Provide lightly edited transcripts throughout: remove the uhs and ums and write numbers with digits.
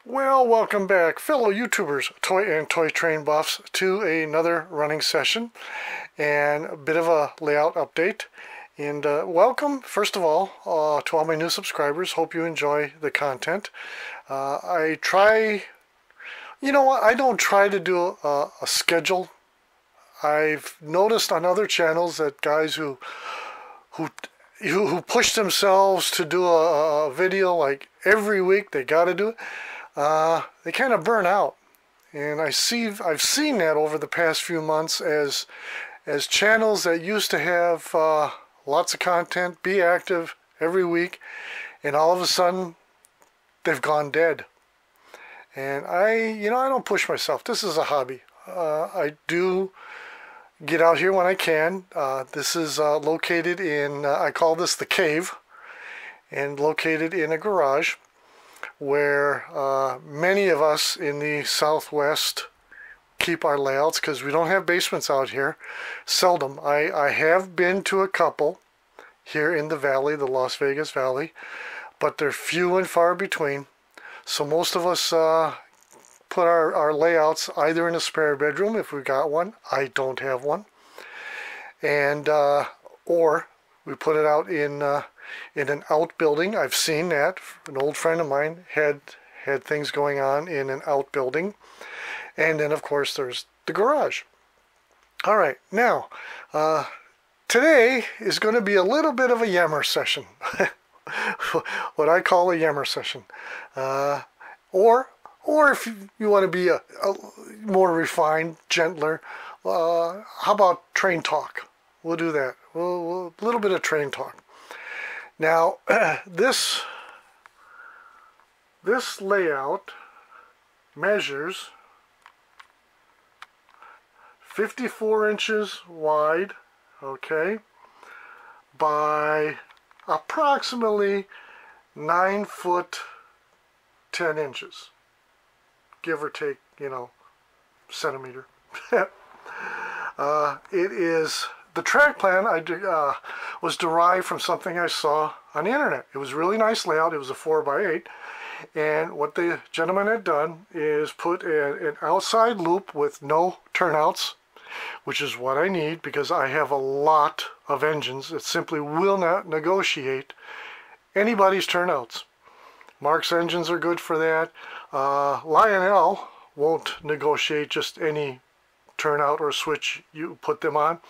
Well, welcome back, fellow YouTubers, toy and toy train buffs, to another running session and a bit of a layout update. And welcome, first of all, to all my new subscribers. Hope you enjoy the content. I try, you know what, I don't try to do a schedule. I've noticed on other channels that guys who push themselves to do a video like every week, they got to do it. They kind of burn out, and I've seen that over the past few months as channels that used to have lots of content, be active every week, and all of a sudden they've gone dead. And I don't push myself. This is a hobby. I do get out here when I can. This is located in, I call this the cave, and located in a garage where many of us in the Southwest keep our layouts, because we don't have basements out here. Seldom. I have been to a couple here in the valley, the Las Vegas Valley, but they're few and far between. So most of us put our layouts either in a spare bedroom if we got one. I don't have one. And or we put it out in an outbuilding. I've seen that. An old friend of mine had things going on in an outbuilding. And then, of course, there's the garage. All right, now, today is going to be a little bit of a yammer session. What I call a yammer session. Or if you want to be a more refined, gentler, how about train talk? We'll do that. A little bit of train talk. Now, this layout measures 54 inches wide, okay, by approximately 9 foot 10 inches, give or take, centimeter. It is. The track plan was derived from something I saw on the internet. It was a really nice layout. It was a 4x8. And what the gentleman had done is put an outside loop with no turnouts, which is what I need because I have a lot of engines that simply will not negotiate anybody's turnouts. Mark's engines are good for that. Lionel won't negotiate just any turnout or switch you put them on.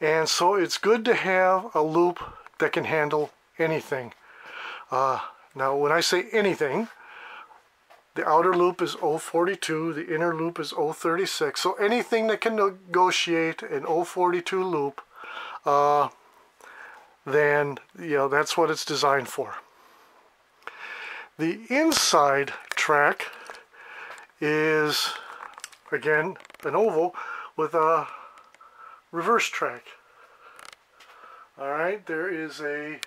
And so it's good to have a loop that can handle anything. Now, when I say anything, the outer loop is 042, the inner loop is 036. So anything that can negotiate an 042 loop, then that's what it's designed for. The inside track is, again, an oval with a reverse track. All right, there is a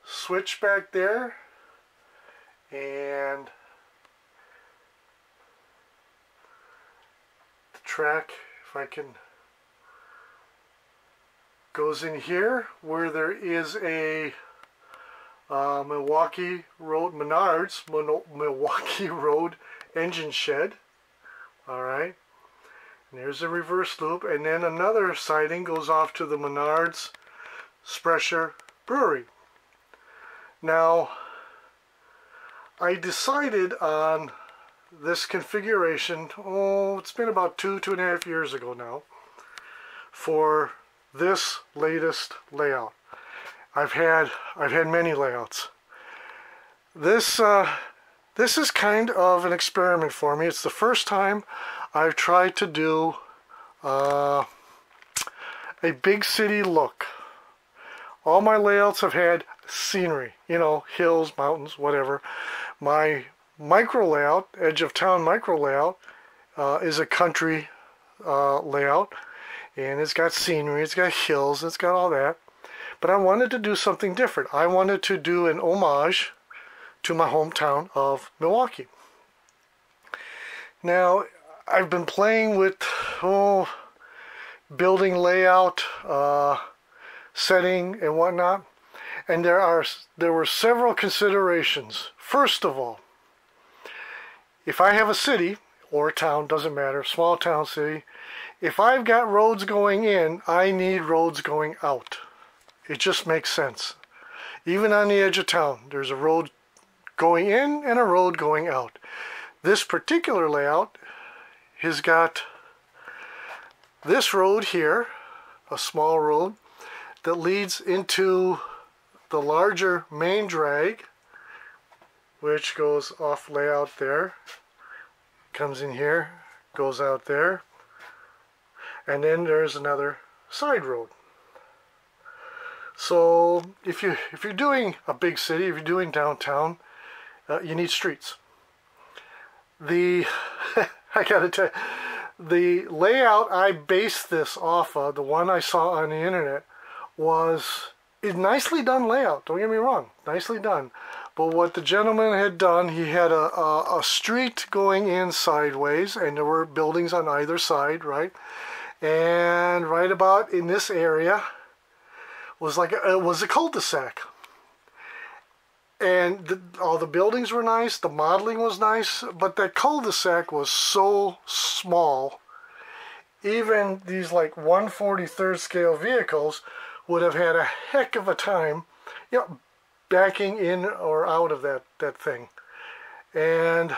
switch back there, and the track, if I can, goes in here where there is a Milwaukee Road Milwaukee Road engine shed. All right. And there's a reverse loop, and then another siding goes off to the Menards Sprecher Brewery. Now, I decided on this configuration, it's been about 2.5 years ago now, for this latest layout. I've had many layouts. This is kind of an experiment for me. It's the first time I've tried to do a big city look. All my layouts have had scenery, hills, mountains, whatever. My micro layout, edge of town micro layout, is a country layout, and it's got scenery, it's got hills, it's got all that. But I wanted to do something different. I wanted to do an homage to my hometown of Milwaukee. Now, I've been playing with building layout, setting and whatnot, and there were several considerations. First of all, if I have a city or a town, doesn't matter, small town, city, if I've got roads going in, I need roads going out. It just makes sense. Even on the edge of town, there's a road going in and a road going out. This particular layout has got this road here, a small road, that leads into the larger main drag, which goes off layout there, comes in here, goes out there, and then there's another side road. So if you're doing a big city, if you're doing downtown, you need streets. I gotta tell you, the layout I based this off of, the one I saw on the internet, was a nicely done layout. Don't get me wrong, nicely done. But what the gentleman had done, he had a street going in sideways, and there were buildings on either side, right? And right about in this area was a cul-de-sac. And all the buildings were nice, the modeling was nice, but that cul-de-sac was so small, even these like 1/43rd scale vehicles would have had a heck of a time, you know, backing in or out of that thing. And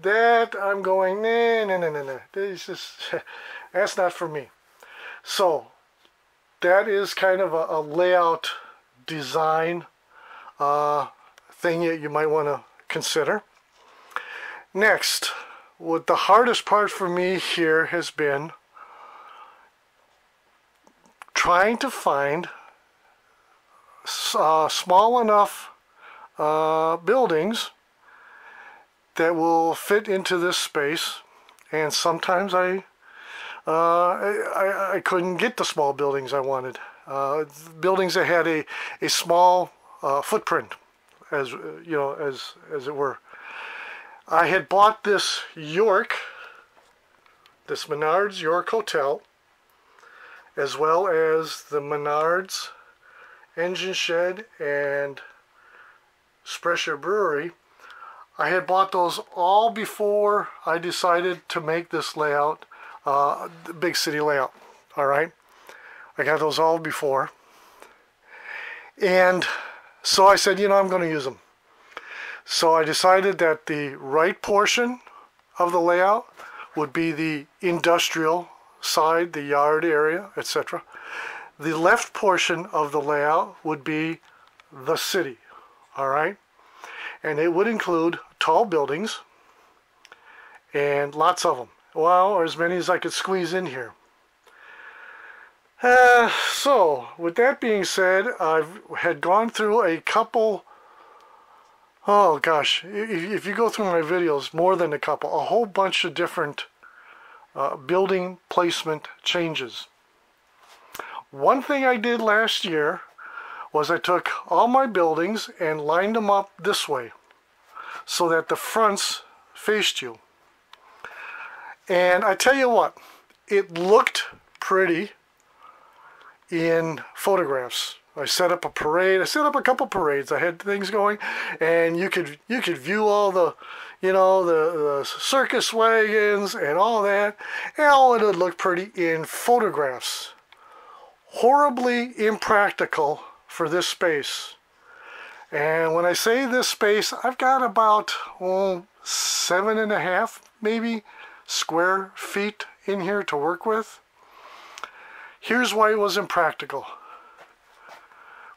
that I'm going, no. It's just, that's not for me. So that is kind of a layout design thing that you might want to consider. Next, what the hardest part for me here has been trying to find small enough buildings that will fit into this space, and sometimes I couldn't get the small buildings I wanted. Buildings that had a small footprint, as you know, as it were. I had bought this Menards York Hotel, as well as the Menards Engine Shed and Sprecher Brewery. I had bought those all before I decided to make this layout, the big city layout. All right, I got those all before, and so I said, you know, I'm going to use them. So I decided that the right portion of the layout would be the industrial side, the yard area, etc. The left portion of the layout would be the city, all right? And it would include tall buildings, and lots of them. Well, or as many as I could squeeze in here. So, with that being said, I had gone through a couple, oh gosh, if you go through my videos, more than a couple, a whole bunch of different building placement changes. One thing I did last year was I took all my buildings and lined them up this way so that the fronts faced you. And I tell you what, it looked pretty in photographs. I set up a parade. I set up a couple parades. I had things going, and you could view all the, you know, the circus wagons and all that. And all it would look pretty in photographs. Horribly impractical for this space. And when I say this space, I've got about 7.5 maybe square feet in here to work with. Here's why it was impractical.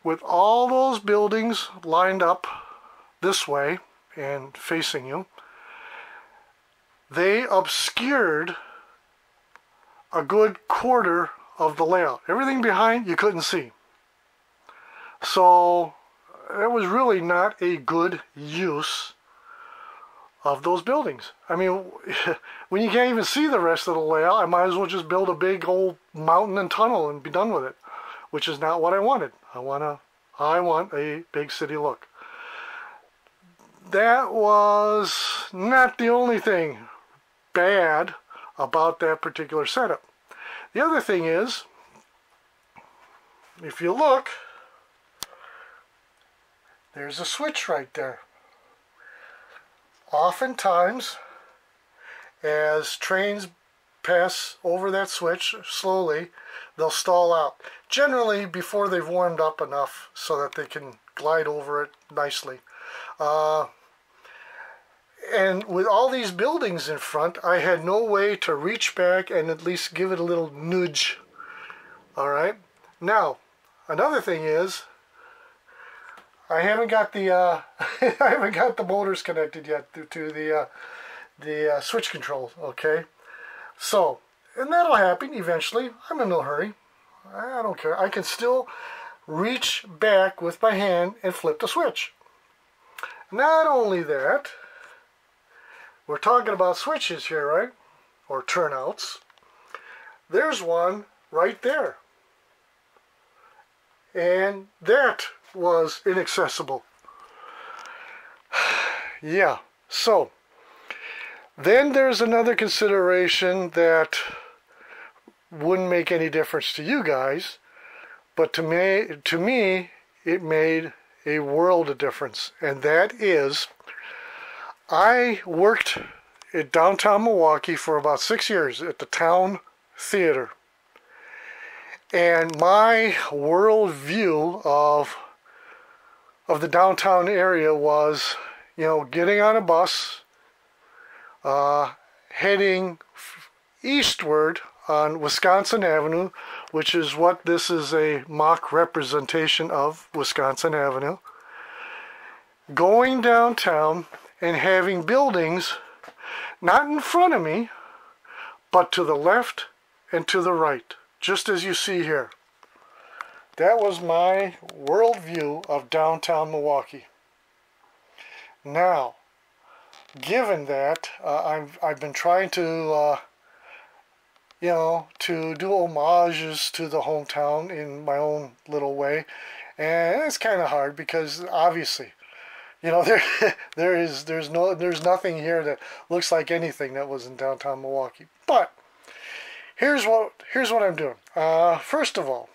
With all those buildings lined up this way and facing you, they obscured a good quarter of the layout. Everything behind you couldn't see. So that was really not a good use of those buildings. I mean, when you can't even see the rest of the layout, I might as well just build a big old mountain and tunnel and be done with it, which is not what I wanted. I want a big city look. That was not the only thing bad about that particular setup. The other thing is, if you look, there's a switch right there. Oftentimes, as trains pass over that switch slowly, they'll stall out. Generally before they've warmed up enough so that they can glide over it nicely. And with all these buildings in front, I had no way to reach back and at least give it a little nudge. All right. Now, another thing is, I haven't got the I haven't got the motors connected yet to the switch control. Okay. So, and that'll happen eventually. I'm in no hurry. I don't care. I can still reach back with my hand and flip the switch. Not only that, we're talking about switches here, right? Or turnouts. There's one right there. And that was inaccessible. Yeah, so then there's another consideration that wouldn't make any difference to you guys, but to me it made a world of difference, and that is I worked at downtown Milwaukee for about 6 years at the town theater. And my world view of the downtown area was, you know, getting on a bus, heading eastward on Wisconsin Avenue, which is what this is a mock representation of, Wisconsin Avenue, going downtown and having buildings not in front of me, but to the left and to the right, just as you see here. That was my worldview of downtown Milwaukee. Now, given that, I've been trying to, you know, to do homages to the hometown in my own little way, and it's kind of hard because obviously, you know, there's nothing here that looks like anything that was in downtown Milwaukee. But here's what I'm doing. First of all,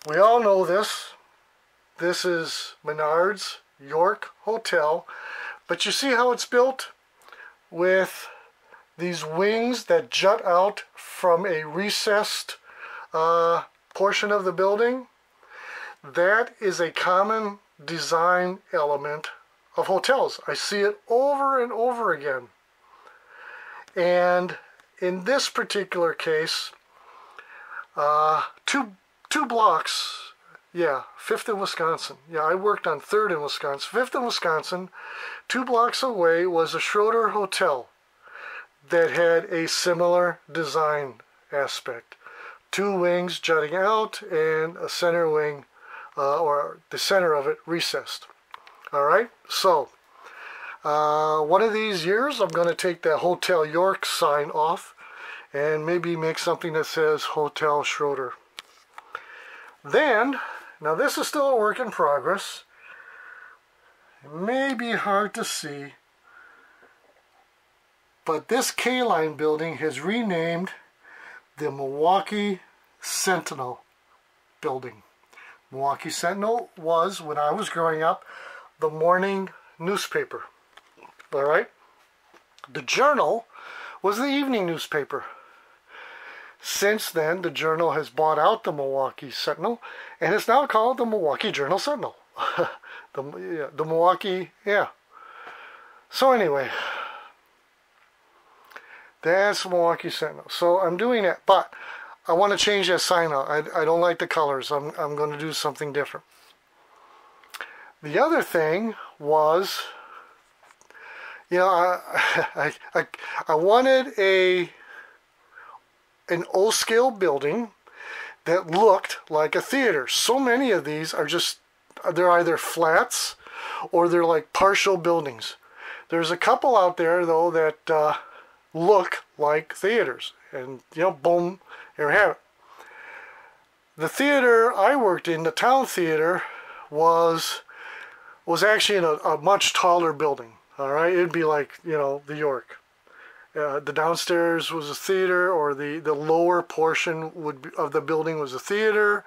we all know this. This is Menards York Hotel, but you see how it's built with these wings that jut out from a recessed portion of the building. That is a common design element of hotels. I see it over and over again. And in this particular case, two blocks, yeah, 5th and Wisconsin. Yeah, I worked on 3rd and Wisconsin. 5th and Wisconsin, 2 blocks away was a Schroeder Hotel that had a similar design aspect. 2 wings jutting out and a center wing, or the center of it, recessed. All right, so one of these years I'm going to take that Hotel York sign off and maybe make something that says Hotel Schroeder. Then, now this is still a work in progress. It may be hard to see, but this K-Line building is renamed the Milwaukee Sentinel building. Milwaukee Sentinel was, when I was growing up, the morning newspaper. All right? The Journal was the evening newspaper. Since then, the Journal has bought out the Milwaukee Sentinel, and it's now called the Milwaukee Journal Sentinel. the Milwaukee, yeah. So anyway, that's Milwaukee Sentinel. So I'm doing that, but I want to change that sign out. I don't like the colors. I'm going to do something different. The other thing was, you know, I wanted an O-scale building that looked like a theater. So many of these are just, they're either flats or they're like partial buildings. There's a couple out there though that look like theaters, and you know, boom, there you have it. The theater I worked in, the town theater, was actually in a much taller building. All right, it'd be like, you know, the York. The downstairs was a theater, or the lower portion of the building was a theater.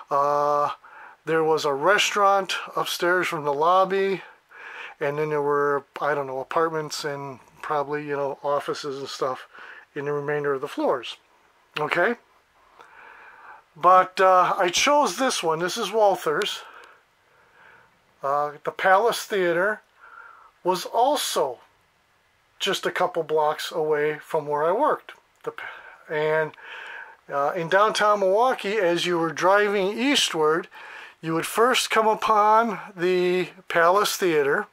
The There was a restaurant upstairs from the lobby, and then there were, I don't know, apartments and probably, you know, offices and stuff in the remainder of the floors. Okay? But I chose this one. This is Walther's. The Palace Theater was also just a couple blocks away from where I worked. And in downtown Milwaukee, as you were driving eastward, you would first come upon the Palace Theater,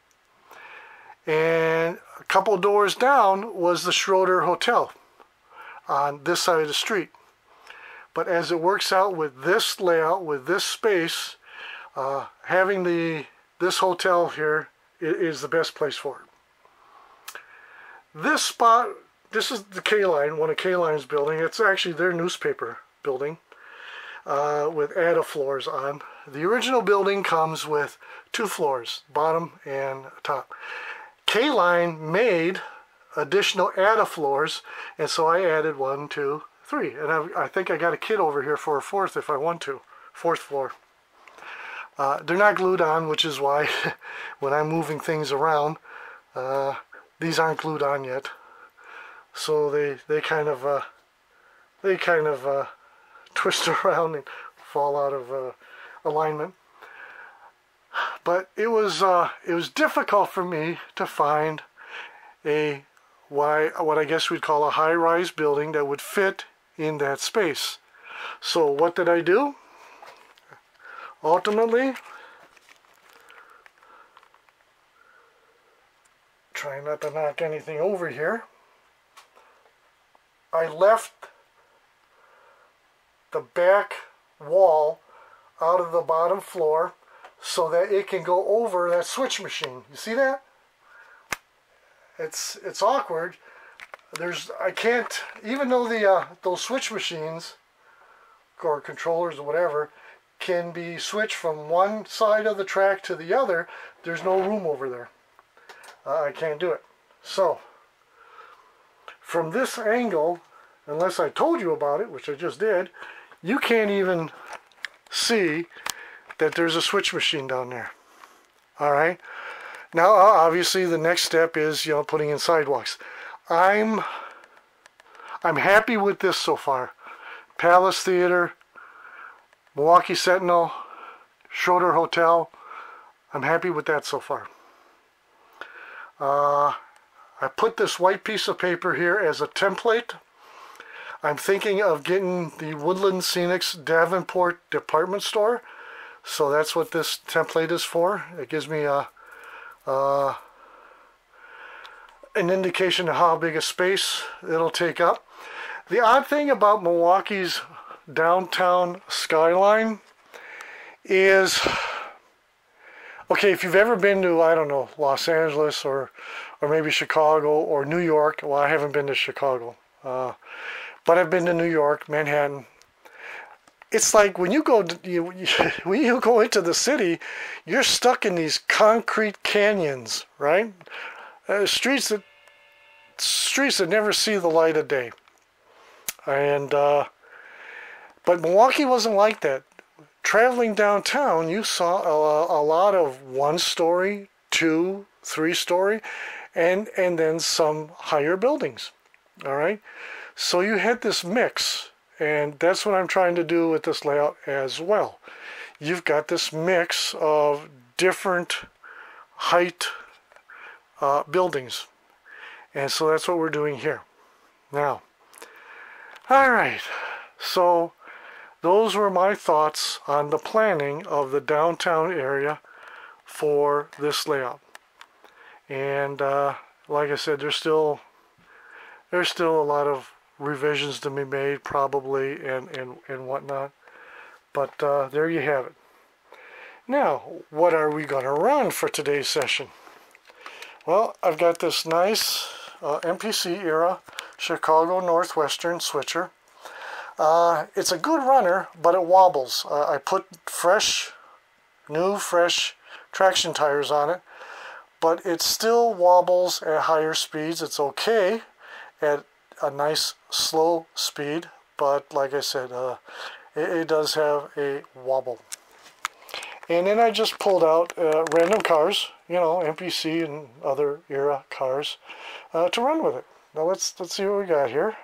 and a couple doors down was the Schroeder Hotel on this side of the street. But as it works out with this layout, with this space, having this hotel here is the best place for it. This spot, this is the K-Line, one of K-Line's building. It's actually their newspaper building with attic floors on. The original building comes with 2 floors, bottom and top. K-Line made additional attic floors, and so I added 1, 2, 3. And I think I got a kit over here for a 4th if I want to. 4th floor. They're not glued on, which is why when I'm moving things around, these aren't glued on yet. So they kind of twist around and fall out of alignment. But it was difficult for me to find what I guess we'd call a high-rise building that would fit in that space. So what did I do? Ultimately, trying not to knock anything over here, I left the back wall out of the bottom floor so that it can go over that switch machine. You see that? It's awkward. I can't, even though those switch machines or controllers or whatever can be switched from one side of the track to the other, there's no room over there. I can't do it. So from this angle, unless I told you about it, which I just did, you can't even see that there's a switch machine down there. All right. Now, obviously, the next step is, you know, putting in sidewalks. I'm happy with this so far. Palace Theater, Milwaukee Sentinel, Schroeder Hotel. I'm happy with that so far. I put this white piece of paper here as a template. I'm thinking of getting the Woodland Scenics Davenport department store. So that's what this template is for. It gives me an indication of how big a space it'll take up. The odd thing about Milwaukee's downtown skyline is, okay, if you've ever been to, I don't know, Los Angeles or maybe Chicago or New York. Well, I haven't been to Chicago, but I've been to New York, Manhattan. It's like when you go when you go into the city, you're stuck in these concrete canyons, right? Streets that never see the light of day. And but Milwaukee wasn't like that. Traveling downtown, you saw a lot of 1-story, 2, 3-story, and then some higher buildings. All right, so you had this mix. And that's what I'm trying to do with this layout as well. You've got this mix of different height buildings. And so that's what we're doing here. Now, all right. So those were my thoughts on the planning of the downtown area for this layout. And like I said, there's still a lot of revisions to be made probably and whatnot, but there you have it. Now, what are we going to run for today's session? Well, I've got this nice MPC era Chicago Northwestern switcher. It's a good runner, but it wobbles. I put new fresh traction tires on it, but it still wobbles at higher speeds. It's okay at a nice slow speed, but like I said, it does have a wobble. And then I just pulled out random cars, you know, MPC and other era cars, to run with it. Now let's see what we got here.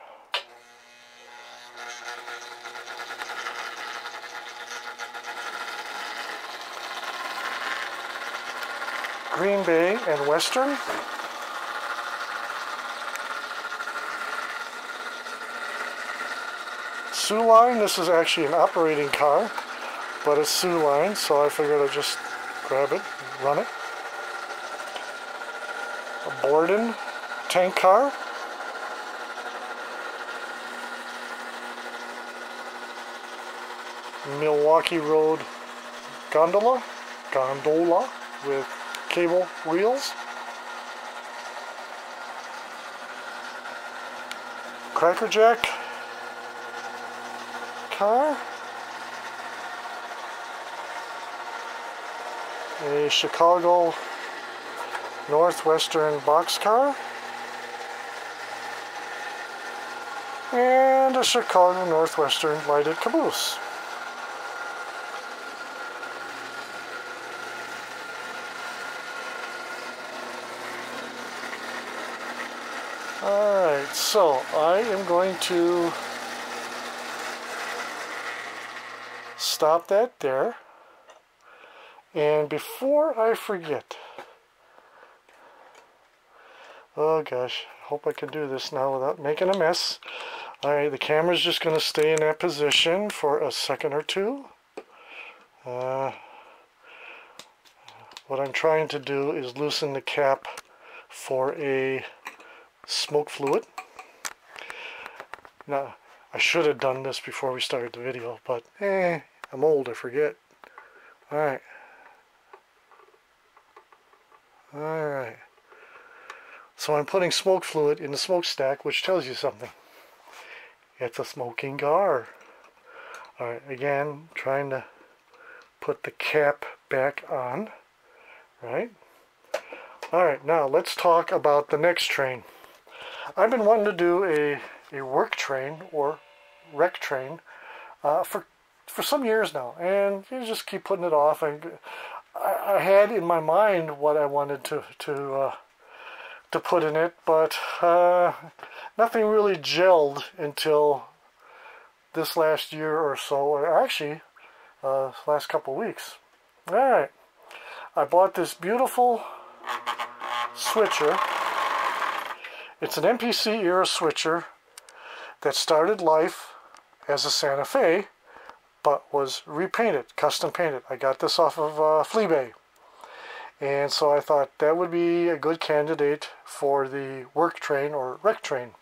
Green Bay and Western. Sioux Line, this is actually an operating car, but it's Sioux Line, so I figured I'd just grab it and run it. A Borden tank car. Milwaukee Road gondola with cable wheels. Cracker Jack car. A Chicago Northwestern boxcar. And a Chicago Northwestern lighted caboose. Alright, so I am going to stop that there. And before I forget, oh gosh, I hope I can do this now without making a mess. Alright, the camera's just going to stay in that position for a second or two. What I'm trying to do is loosen the cap for a smoke fluid. Now, I should have done this before we started the video, but I'm old, I forget. Alright. Alright. So I'm putting smoke fluid in the smokestack, which tells you something. It's a smoking car. Alright, again, trying to put the cap back on. Right? Alright, now let's talk about the next train. I've been wanting to do a work train or rec train for some years now, and you just keep putting it off. I had in my mind what I wanted to put in it, but nothing really gelled until this last year or so, or actually last couple weeks. Alright, I bought this beautiful switcher. It's an MPC era switcher that started life as a Santa Fe, but was repainted, custom painted. I got this off of Fleabay. And so I thought that would be a good candidate for the work train or rec train.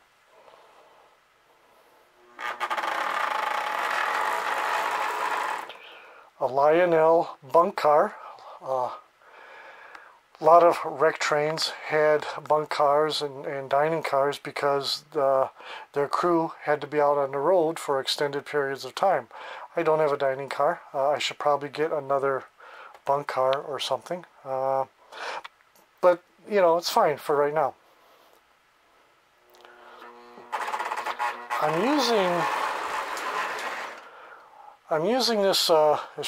A Lionel bunk car. A lot of rec trains had bunk cars and dining cars because their crew had to be out on the road for extended periods of time. I don't have a dining car. I should probably get another bunk car or something. But, you know, it's fine for right now. I'm using this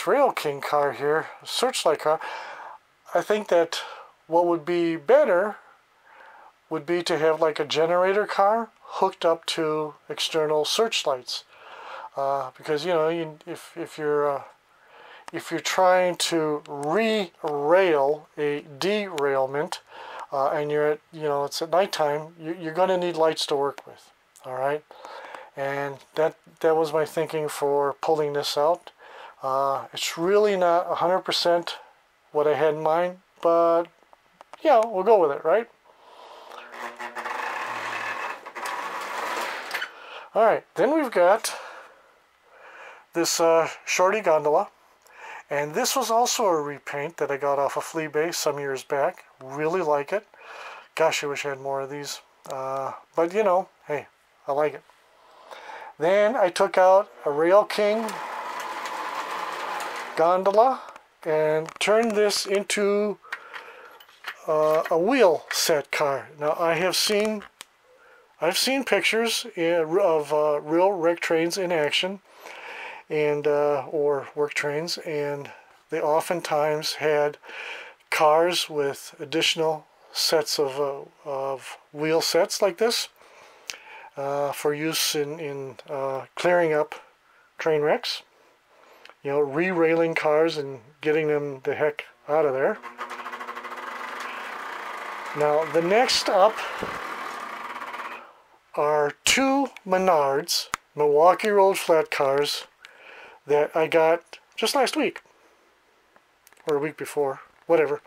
Rail King car here, Searchlight car. I think that what would be better would be to have like a generator car hooked up to external searchlights, because you know, if you're trying to re-rail a derailment, and you're at, you know, it's at nighttime, you're going to need lights to work with. All right, and that was my thinking for pulling this out. It's really not 100% what I had in mind, but yeah, we'll go with it, right? Alright, then we've got this Shorty gondola, and this was also a repaint that I got off of Fleabay some years back. Really like it. Gosh, I wish I had more of these, but you know, hey, I like it. Then I took out a Rail King gondola and turned this into a wheel set car. Now I've seen pictures of real rec trains in action, and or work trains, and they oftentimes had cars with additional sets of wheel sets like this for use in clearing up train wrecks, you know, re-railing cars and getting them the heck out of there. Now the next up are two Menards Milwaukee Road flat cars that I got just last week or a week before, whatever.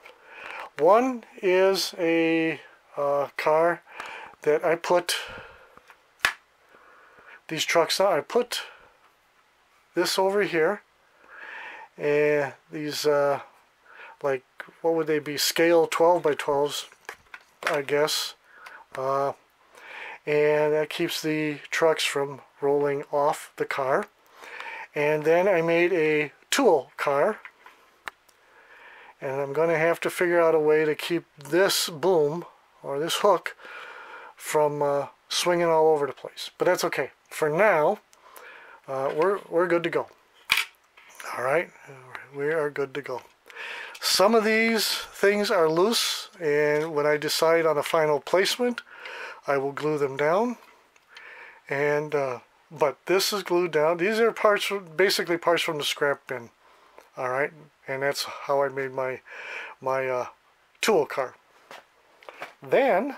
One is a car that I put these trucks on. I put this over here, and these like, what would they be, scale 12 by 12s, I guess, and that keeps the trucks from rolling off the car. And then I made a tool car, and I'm going to have to figure out a way to keep this boom or this hook from swinging all over the place, but that's okay. For now, we're good to go. All right, we are good to go. Some of these things are loose, and when I decide on a final placement, I will glue them down. And but this is glued down. These are parts, basically parts from the scrap bin. All right, and that's how I made my tool car. Then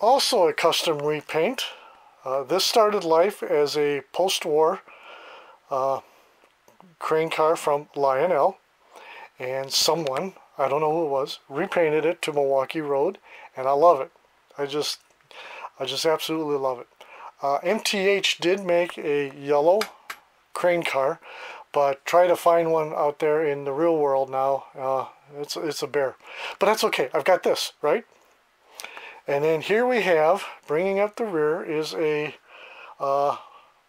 also a custom repaint. This started life as a post-war crane car from Lionel, and someone, I don't know who it was, repainted it to Milwaukee Road, and I love it. I just absolutely love it. MTH did make a yellow crane car, but try to find one out there in the real world now. It's a bear, but that's okay. I've got this, right? And then here we have, bringing up the rear, is a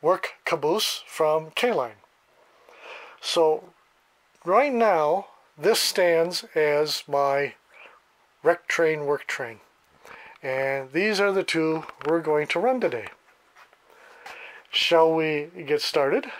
work caboose from K-Line. So right now, this stands as my wreck train, work train. And these are the two we're going to run today. Shall we get started?